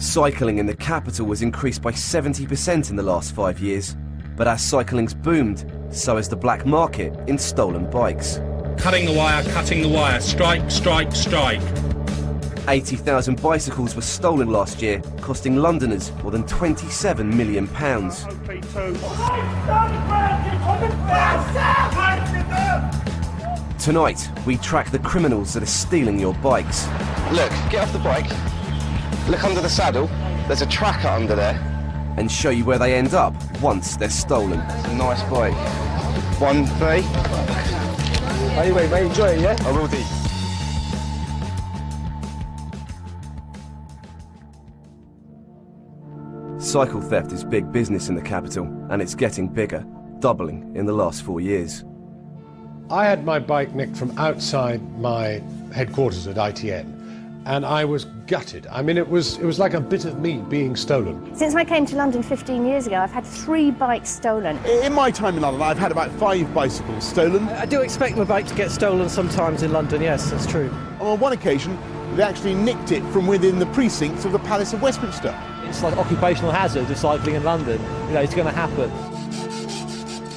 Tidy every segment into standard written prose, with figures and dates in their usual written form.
Cycling in the capital was increased by 70% in the last 5 years. But as cycling's boomed, so has the black market in stolen bikes. Cutting the wire, strike, strike, strike. 80,000 bicycles were stolen last year, costing Londoners more than £27 million. Tonight, we track the criminals that are stealing your bikes. Look, get off the bike, look under the saddle, there's a tracker under there. And show you where they end up once they're stolen. It's a nice bike. 1, 3. Anyway, mate, enjoy it, yeah? I will do. Cycle theft is big business in the capital, and it's getting bigger, doubling in the last 4 years. I had my bike nicked from outside my headquarters at ITN, and I was gutted. I mean, it was like a bit of me being stolen. Since I came to London 15 years ago, I've had 3 bikes stolen. In my time in London, I've had about 5 bicycles stolen. I do expect my bike to get stolen sometimes in London, yes, that's true. On one occasion, they actually nicked it from within the precincts of the Palace of Westminster. It's like occupational hazard of cycling in London. You know, it's going to happen.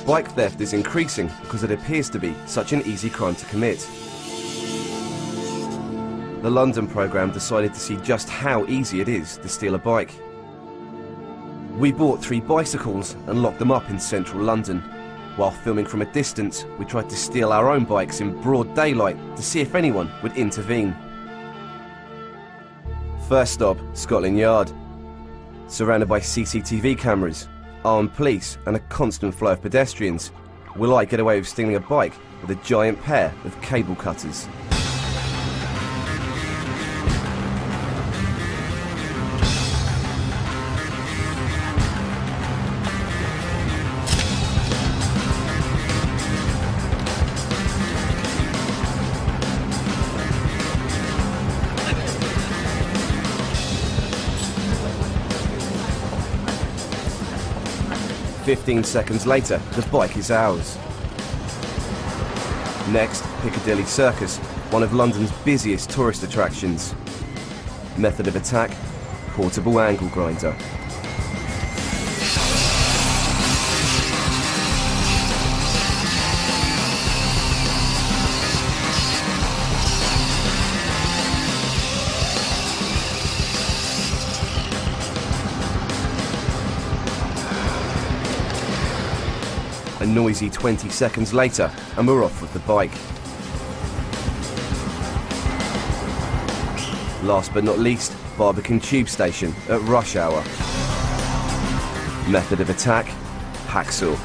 Bike theft is increasing because it appears to be such an easy crime to commit. The London programme decided to see just how easy it is to steal a bike. We bought 3 bicycles and locked them up in central London. While filming from a distance, we tried to steal our own bikes in broad daylight to see if anyone would intervene. First stop, Scotland Yard. Surrounded by CCTV cameras, armed police and a constant flow of pedestrians, will I get away with stealing a bike with a giant pair of cable cutters? "15 seconds later, the bike is ours." Next, Piccadilly Circus, one of London's busiest tourist attractions. Method of attack, portable angle grinder. A noisy 20 seconds later, and we're off with the bike. Last but not least, Barbican Tube Station at rush hour. Method of attack, hacksaw.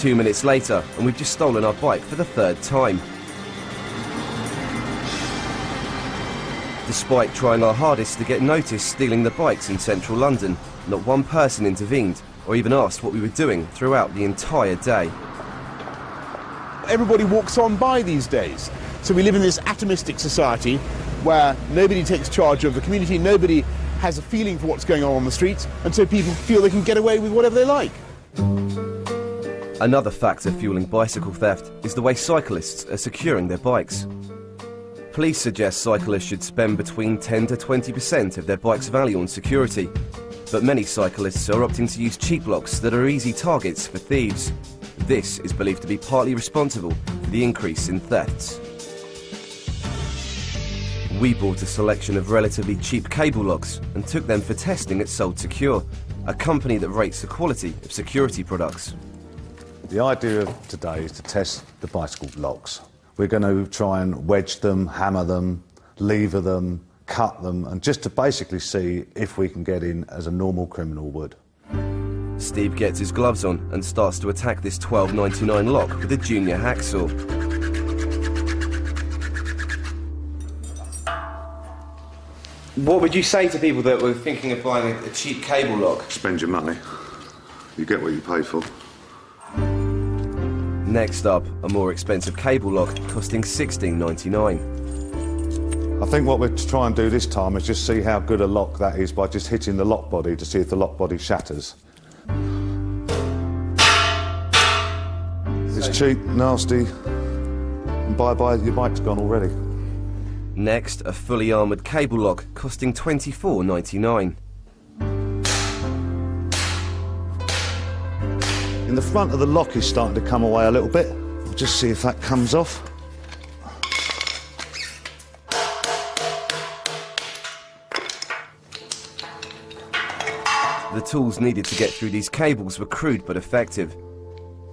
Two minutes later, and we've just stolen our bike for the 3rd time. Despite trying our hardest to get noticed stealing the bikes in central London, not one person intervened or even asked what we were doing throughout the entire day. Everybody walks on by these days. So we live in this atomistic society where nobody takes charge of the community, nobody has a feeling for what's going on the streets, and so people feel they can get away with whatever they like. Another factor fueling bicycle theft is the way cyclists are securing their bikes. Police suggest cyclists should spend between 10 to 20% of their bike's value on security, but many cyclists are opting to use cheap locks that are easy targets for thieves. This is believed to be partly responsible for the increase in thefts. We bought a selection of relatively cheap cable locks and took them for testing at Sold Secure, a company that rates the quality of security products. The idea of today is to test the bicycle locks. We're going to try and wedge them, hammer them, lever them, cut them, and just to basically see if we can get in as a normal criminal would. Steve gets his gloves on and starts to attack this £12.99 lock with a junior hacksaw. What would you say to people that were thinking of buying a cheap cable lock? Spend your money. You get what you pay for. Next up, a more expensive cable lock costing $16.99. I think what we're trying to do this time is just see how good a lock that is by just hitting the lock body to see if the lock body shatters. It's cheap, nasty, and bye-bye, your bike's gone already. Next, a fully armoured cable lock costing $24.99. In the front of the lock is starting to come away a little bit. We'll just see if that comes off. The tools needed to get through these cables were crude but effective.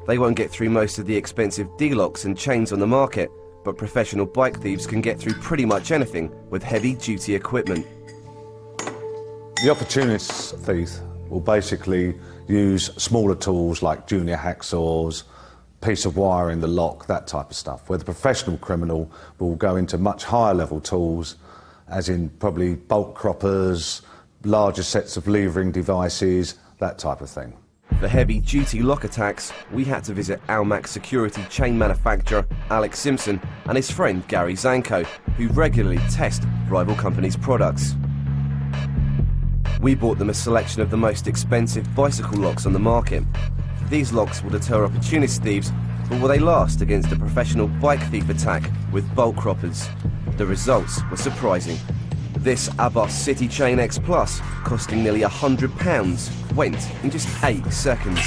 They won't get through most of the expensive D-locks and chains on the market, but professional bike thieves can get through pretty much anything with heavy-duty equipment. The opportunist thief will basically use smaller tools like junior hacksaws, piece of wire in the lock, that type of stuff, where the professional criminal will go into much higher level tools, as in probably bolt croppers, larger sets of levering devices, that type of thing. For heavy-duty lock attacks, we had to visit Almac security chain manufacturer Alex Simpson and his friend Gary Zanko, who regularly test rival companies' products. We bought them a selection of the most expensive bicycle locks on the market. These locks will deter opportunist thieves, but will they last against a professional bike thief attack with bolt croppers? The results were surprising. This Abbas City Chain X Plus, costing nearly £100, went in just 8 seconds.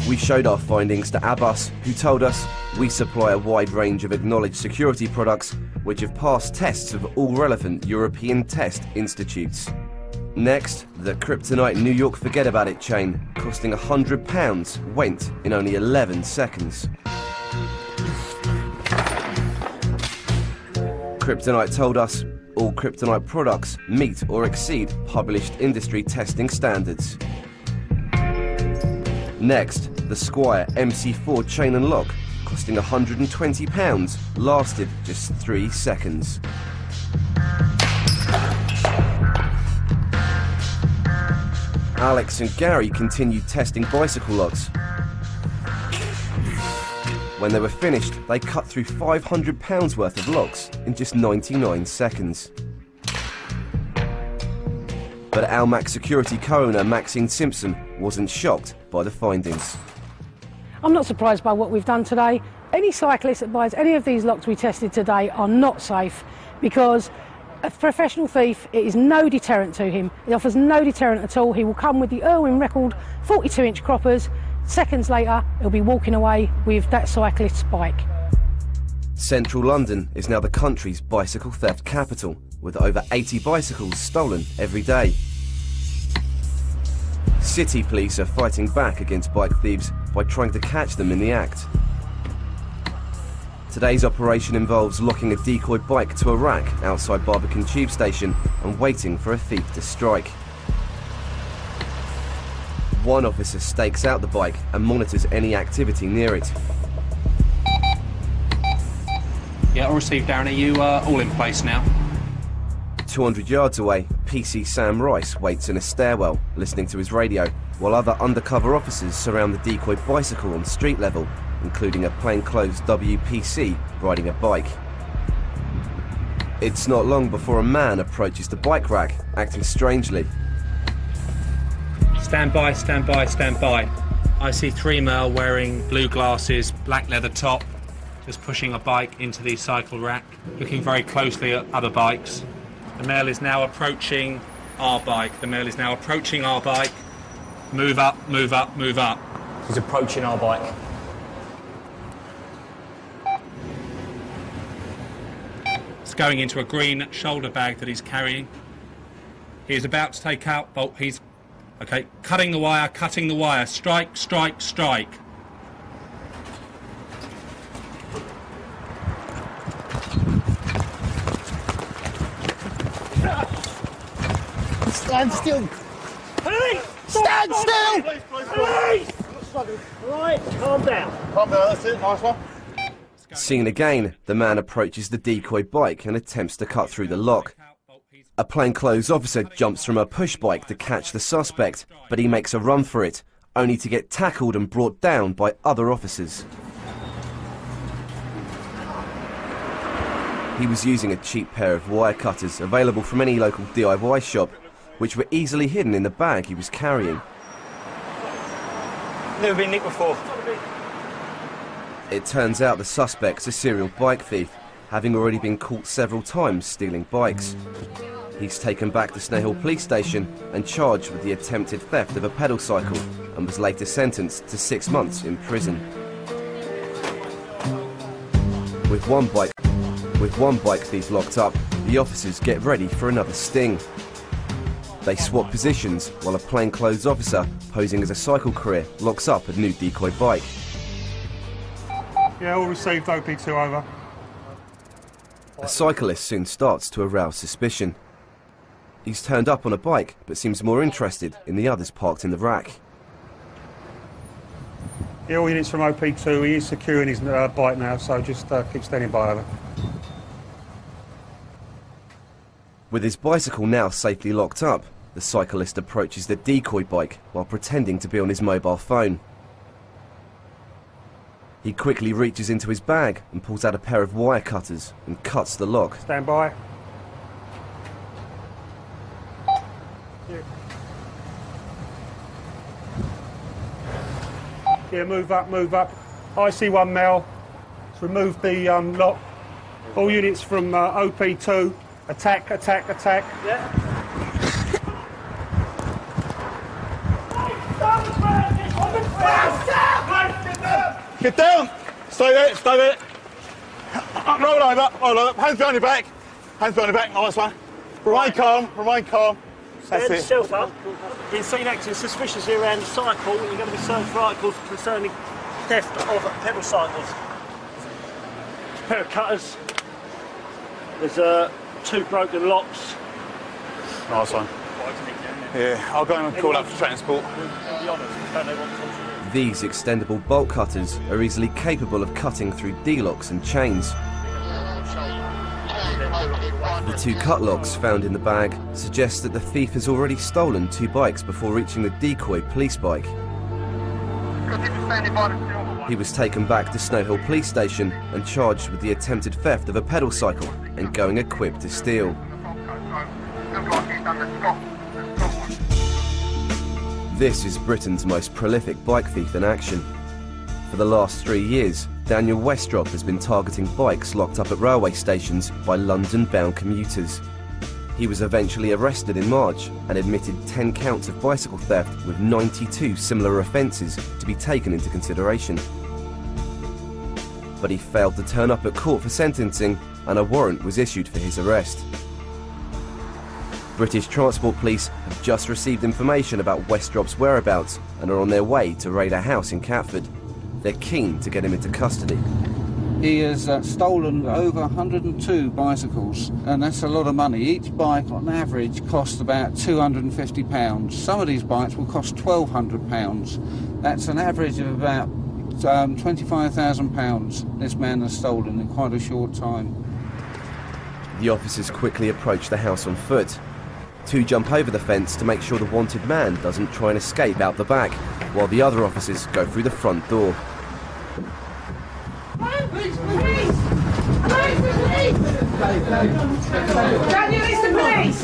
We showed our findings to Abbas, who told us we supply a wide range of acknowledged security products which have passed tests of all relevant European test institutes. Next, the Kryptonite New York Forget About It chain, costing £100, went in only 11 seconds. Kryptonite told us all Kryptonite products meet or exceed published industry testing standards. Next, the Squire MC4 chain and lock, costing £120, lasted just 3 seconds. Alex and Gary continued testing bicycle locks. When they were finished, they cut through £500 worth of locks in just 99 seconds. But Almac security co-owner Maxine Simpson wasn't shocked by the findings. I'm not surprised by what we've done today. Any cyclist that buys any of these locks we tested today are not safe, because a professional thief, it is no deterrent to him. It offers no deterrent at all. He will come with the Irwin record 42-inch croppers. Seconds later, he'll be walking away with that cyclist's bike. Central London is now the country's bicycle theft capital, with over 80 bicycles stolen every day. City police are fighting back against bike thieves by trying to catch them in the act. Today's operation involves locking a decoy bike to a rack outside Barbican Tube Station and waiting for a thief to strike. One officer stakes out the bike and monitors any activity near it. Yeah, all received, Darren. Are you all in place now? 200 yards away, PC Sam Rice waits in a stairwell, listening to his radio, while other undercover officers surround the decoy bicycle on street level, including a plainclothes WPC riding a bike. It's not long before a man approaches the bike rack, acting strangely. Stand by, stand by, stand by. I see 3 male wearing blue glasses, black leather top, just pushing a bike into the cycle rack, looking very closely at other bikes. The male is now approaching our bike. The male is now approaching our bike. Move up, move up, move up. He's approaching our bike. It's going into a green shoulder bag that he's carrying. He's about to take out, he's, okay, cutting the wire, strike, strike, strike. Stand still! Hey! Stand still! Please! Right, calm down. Calm down, that's it, nice one. Seen again, the man approaches the decoy bike and attempts to cut through the lock. A plainclothes officer jumps from a push bike to catch the suspect, but he makes a run for it, only to get tackled and brought down by other officers. He was using a cheap pair of wire cutters available from any local DIY shop, which were easily hidden in the bag he was carrying. Never been nicked before. It turns out the suspect's a serial bike thief, having already been caught several times stealing bikes. He's taken back to Snow Hill Police Station and charged with the attempted theft of a pedal cycle and was later sentenced to 6 months in prison. With one bike thief locked up, the officers get ready for another sting. They swap positions while a plainclothes officer posing as a cycle courier locks up a new decoy bike. Yeah, all received, OP2 over. A cyclist soon starts to arouse suspicion. He's turned up on a bike but seems more interested in the others parked in the rack. Yeah, all units from OP2, he is securing his bike now, so just keep standing by, over. With his bicycle now safely locked up, the cyclist approaches the decoy bike while pretending to be on his mobile phone. He quickly reaches into his bag and pulls out a pair of wire cutters and cuts the lock. Stand by. Yeah, move up, move up. I see one Mel. Let's remove the lock. All units from OP2. Attack, attack, attack. Yeah. Get down! Stay there, stay there. Roll over, roll over. Hands behind your back. Hands behind your back, nice one. Remain calm, remain calm. That's Stand it. yourself up. Been seen acting suspiciously around the cycle. You're going to be searched for articles concerning theft of pedal cycles. A pair of cutters. There's 2 broken locks. Nice one. Yeah, I'll go and call up for transport. These extendable bolt cutters are easily capable of cutting through D-locks and chains. The 2 cut locks found in the bag suggest that the thief has already stolen 2 bikes before reaching the decoy police bike. He was taken back to Snow Hill Police Station and charged with the attempted theft of a pedal cycle and going equipped to steal. This is Britain's most prolific bike thief in action. For the last 3 years, Daniel Westrop has been targeting bikes locked up at railway stations by London-bound commuters. He was eventually arrested in March and admitted 10 counts of bicycle theft with 92 similar offences to be taken into consideration. But he failed to turn up at court for sentencing and a warrant was issued for his arrest. British Transport Police have just received information about Westrop's whereabouts and are on their way to raid a house in Catford. They're keen to get him into custody. He has stolen over 102 bicycles, and that's a lot of money. Each bike, on average, costs about £250. Some of these bikes will cost £1,200. That's an average of about £25,000 this man has stolen in quite a short time. The officers quickly approach the house on foot. 2 jump over the fence to make sure the wanted man doesn't try and escape out the back, while the other officers go through the front door. Police! Police! Daniel, it's the police!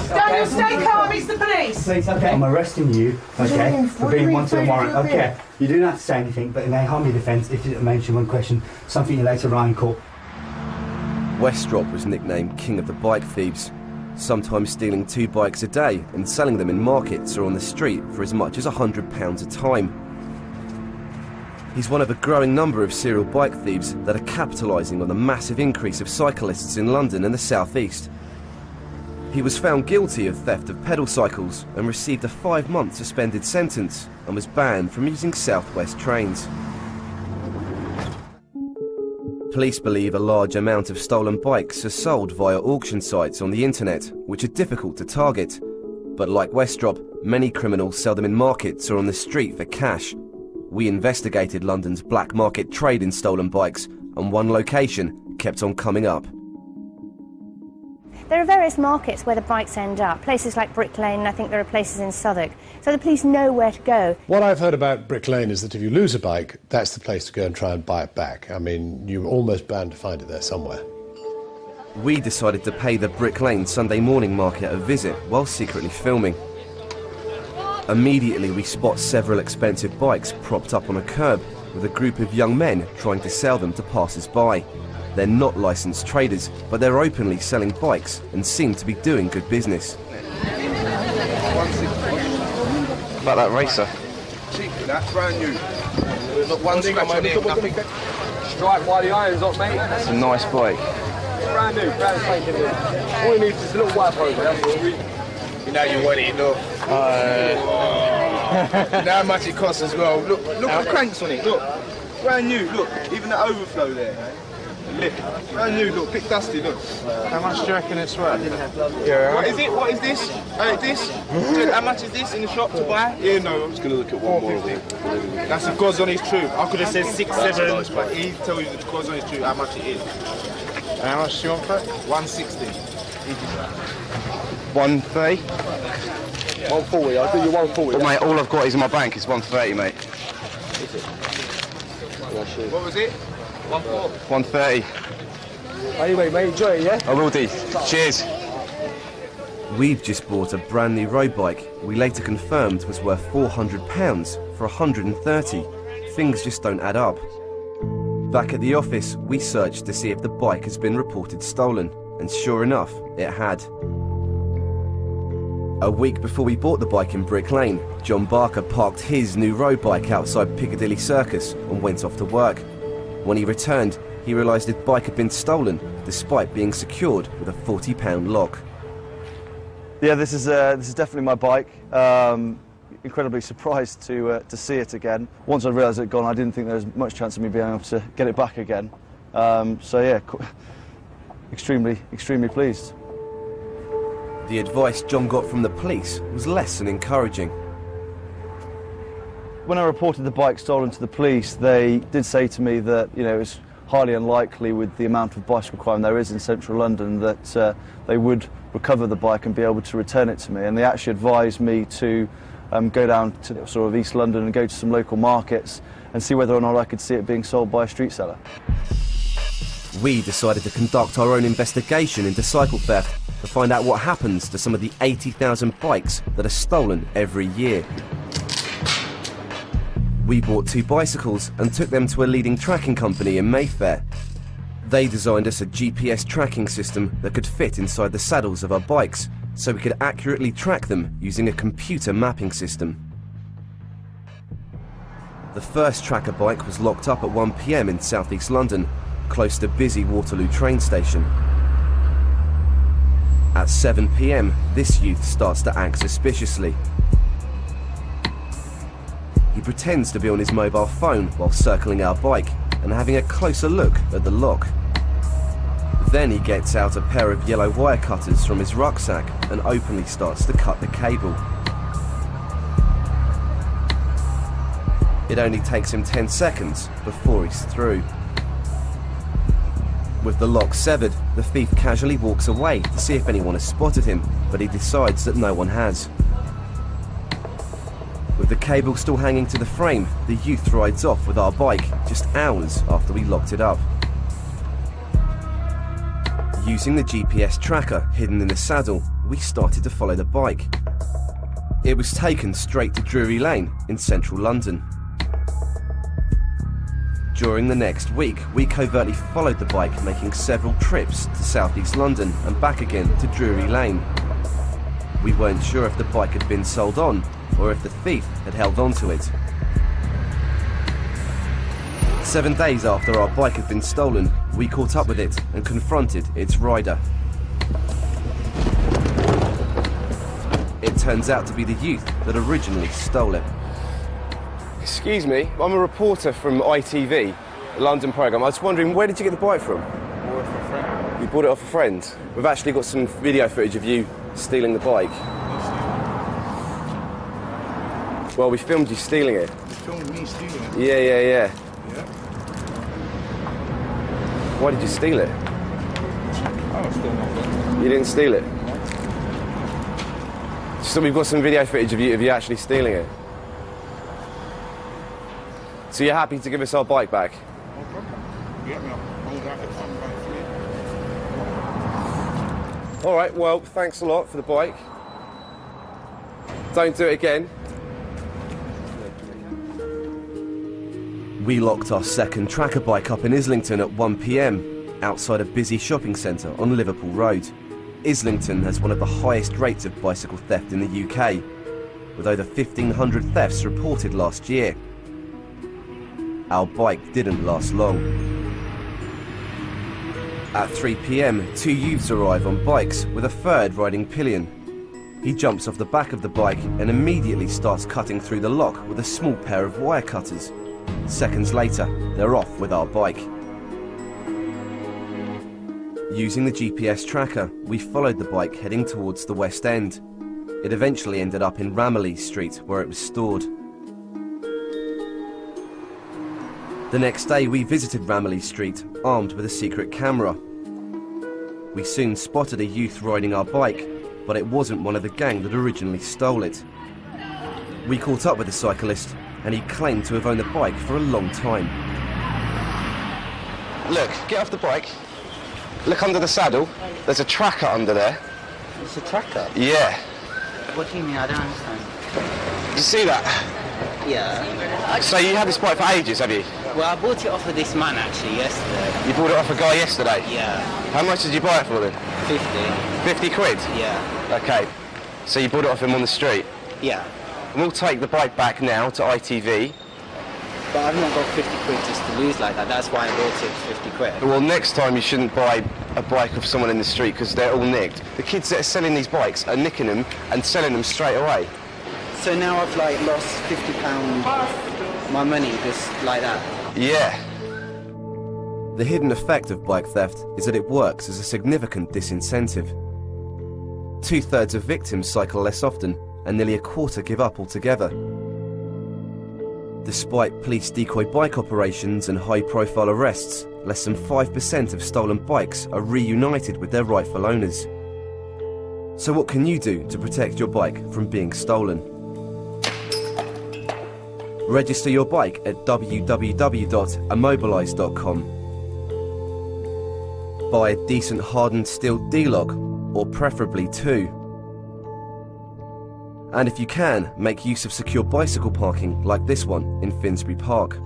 Daniel, stay calm, it's the police! Please, okay. I'm arresting you, okay, for being wanted on warrant. Okay, you don't have to say anything, but it may harm your defence if you mention one question, something you later write in court. Westrop was nicknamed King of the Bike Thieves, sometimes stealing 2 bikes a day and selling them in markets or on the street for as much as £100 a time. He's one of a growing number of serial bike thieves that are capitalising on the massive increase of cyclists in London and the South East. He was found guilty of theft of pedal cycles and received a 5-month suspended sentence and was banned from using South West trains. Police believe a large amount of stolen bikes are sold via auction sites on the internet, which are difficult to target. But like Westrop, many criminals sell them in markets or on the street for cash. We investigated London's black market trade in stolen bikes, and one location kept on coming up. There are various markets where the bikes end up, places like Brick Lane, and I think there are places in Southwark. So the police know where to go. What I've heard about Brick Lane is that if you lose a bike, that's the place to go and try and buy it back. I mean, you're almost bound to find it there somewhere. We decided to pay the Brick Lane Sunday morning market a visit while secretly filming. Immediately we spot several expensive bikes propped up on a curb with a group of young men trying to sell them to passers-by. They're not licensed traders, but they're openly selling bikes and seem to be doing good business. About that racer. Cheap, that's brand new. Look, one scratch on it, nothing. Strike while the iron's up, mate. That's a nice bike. Brand new, brand spanking new. All you need is a little wipe over, that's all. You know you want it, look. You know how much it costs as well. Look the cranks on it, look. Brand new, look. Even the overflow there. Lip. Brand new, look. Bit dusty, look. How much do you reckon it's worth? Yeah. What is it? What is this? How much is this in the shop to buy? Yeah, no. I'm just going to look at one more. That's the gods on his tube. I could have said 6, 7, but he tell you the gods on his tube how much it is. And how much do you want for it? 160. 130. 140, I'll do you 140. Well, mate, all I've got is in my bank is 130, mate. What was it? 130. Anyway, mate, enjoy it, yeah? I will do. Cheers. We've just bought a brand new road bike we later confirmed was worth £400 for 130. Things just don't add up. Back at the office, we searched to see if the bike has been reported stolen, and sure enough, it had. A week before we bought the bike in Brick Lane, John Barker parked his new road bike outside Piccadilly Circus and went off to work. When he returned, he realised his bike had been stolen, despite being secured with a £40 lock. Yeah, this is definitely my bike. Incredibly surprised to see it again. Once I realised it had gone, I didn't think there was much chance of me being able to get it back again. So yeah, extremely pleased. The advice John got from the police was less than encouraging. When I reported the bike stolen to the police, they did say to me that, you know, it's highly unlikely with the amount of bicycle crime there is in central London that they would recover the bike and be able to return it to me. And they actually advised me to go down to sort of East London and go to some local markets and see whether or not I could see it being sold by a street seller. We decided to conduct our own investigation into cycle theft to find out what happens to some of the 80,000 bikes that are stolen every year. We bought 2 bicycles and took them to a leading tracking company in Mayfair. They designed us a GPS tracking system that could fit inside the saddles of our bikes, so we could accurately track them using a computer mapping system. The first tracker bike was locked up at 1 PM in southeast London, close to busy Waterloo train station. At 7 PM, this youth starts to act suspiciously. He pretends to be on his mobile phone while circling our bike and having a closer look at the lock. Then he gets out a pair of yellow wire cutters from his rucksack and openly starts to cut the cable. It only takes him 10 seconds before he's through. With the lock severed, the thief casually walks away to see if anyone has spotted him, but he decides that no one has. With the cable still hanging to the frame, the youth rides off with our bike just hours after we locked it up. Using the GPS tracker hidden in the saddle, we started to follow the bike. It was taken straight to Drury Lane in central London. During the next week, we covertly followed the bike, making several trips to southeast London and back again to Drury Lane. We weren't sure if the bike had been sold on or if the thief had held on to it. 7 days after our bike had been stolen, we caught up with it and confronted its rider. It turns out to be the youth that originally stole it. Excuse me, I'm a reporter from ITV, the London programme. I was wondering, where did you get the bike from? Bought it for a friend. You bought it off a friend? We've actually got some video footage of you stealing the bike. Well, we filmed you stealing it. You filmed me stealing it? Yeah. Yeah. Why did you steal it? You didn't steal it? So we've got some video footage of you actually stealing it. So you're happy to give us our bike back? All right, well, thanks a lot for the bike. Don't do it again. We locked our second tracker bike up in Islington at 1 p.m, outside a busy shopping centre on Liverpool Road. Islington has one of the highest rates of bicycle theft in the UK, with over 1,500 thefts reported last year. Our bike didn't last long. At 3 p.m, 2 youths arrive on bikes with a third riding pillion. He jumps off the back of the bike and immediately starts cutting through the lock with a small pair of wire cutters. Seconds later, they're off with our bike. Using the GPS tracker, we followed the bike heading towards the West End. It eventually ended up in Ramillies Street, where it was stored. The next day, we visited Ramillies Street, armed with a secret camera. We soon spotted a youth riding our bike, but it wasn't one of the gang that originally stole it. We caught up with the cyclist, and he claimed to have owned the bike for a long time. Look, get off the bike. Look under the saddle. There's a tracker under there. It's a tracker? Yeah. What do you mean? I don't understand. Did you see that? Yeah. So you had this bike for ages, have you? Well, I bought it off of this man actually yesterday. You bought it off a guy yesterday? Yeah. How much did you buy it for then? 50. 50 quid? Yeah. Okay. So you bought it off him on the street? Yeah. And we'll take the bike back now to ITV. But I've not got 50 quid just to lose like that. That's why I bought it for 50 quid. Well, next time you shouldn't buy a bike off someone in the street because they're all nicked. The kids that are selling these bikes are nicking them and selling them straight away. So now I've like lost £50 my money just like that? Yeah. The hidden effect of bike theft is that it works as a significant disincentive. 2/3 of victims cycle less often, and nearly a quarter give up altogether. Despite police decoy bike operations and high-profile arrests, less than 5% of stolen bikes are reunited with their rightful owners. So what can you do to protect your bike from being stolen? Register your bike at www.immobilise.com. Buy a decent hardened steel D-lock, or preferably 2. And if you can, make use of secure bicycle parking like this one in Finsbury Park.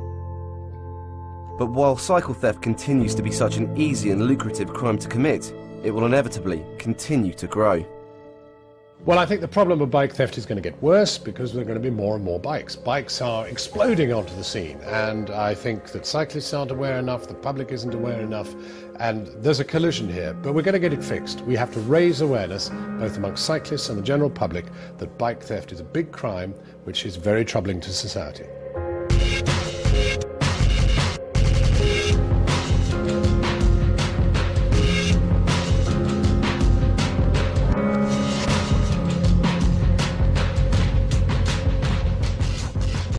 But while cycle theft continues to be such an easy and lucrative crime to commit, it will inevitably continue to grow. Well, I think the problem of bike theft is going to get worse because there are going to be more and more bikes. Bikes are exploding onto the scene, and I think that cyclists aren't aware enough, the public isn't aware enough, and there's a collision here, but we're going to get it fixed. We have to raise awareness, both amongst cyclists and the general public, that bike theft is a big crime which is very troubling to society.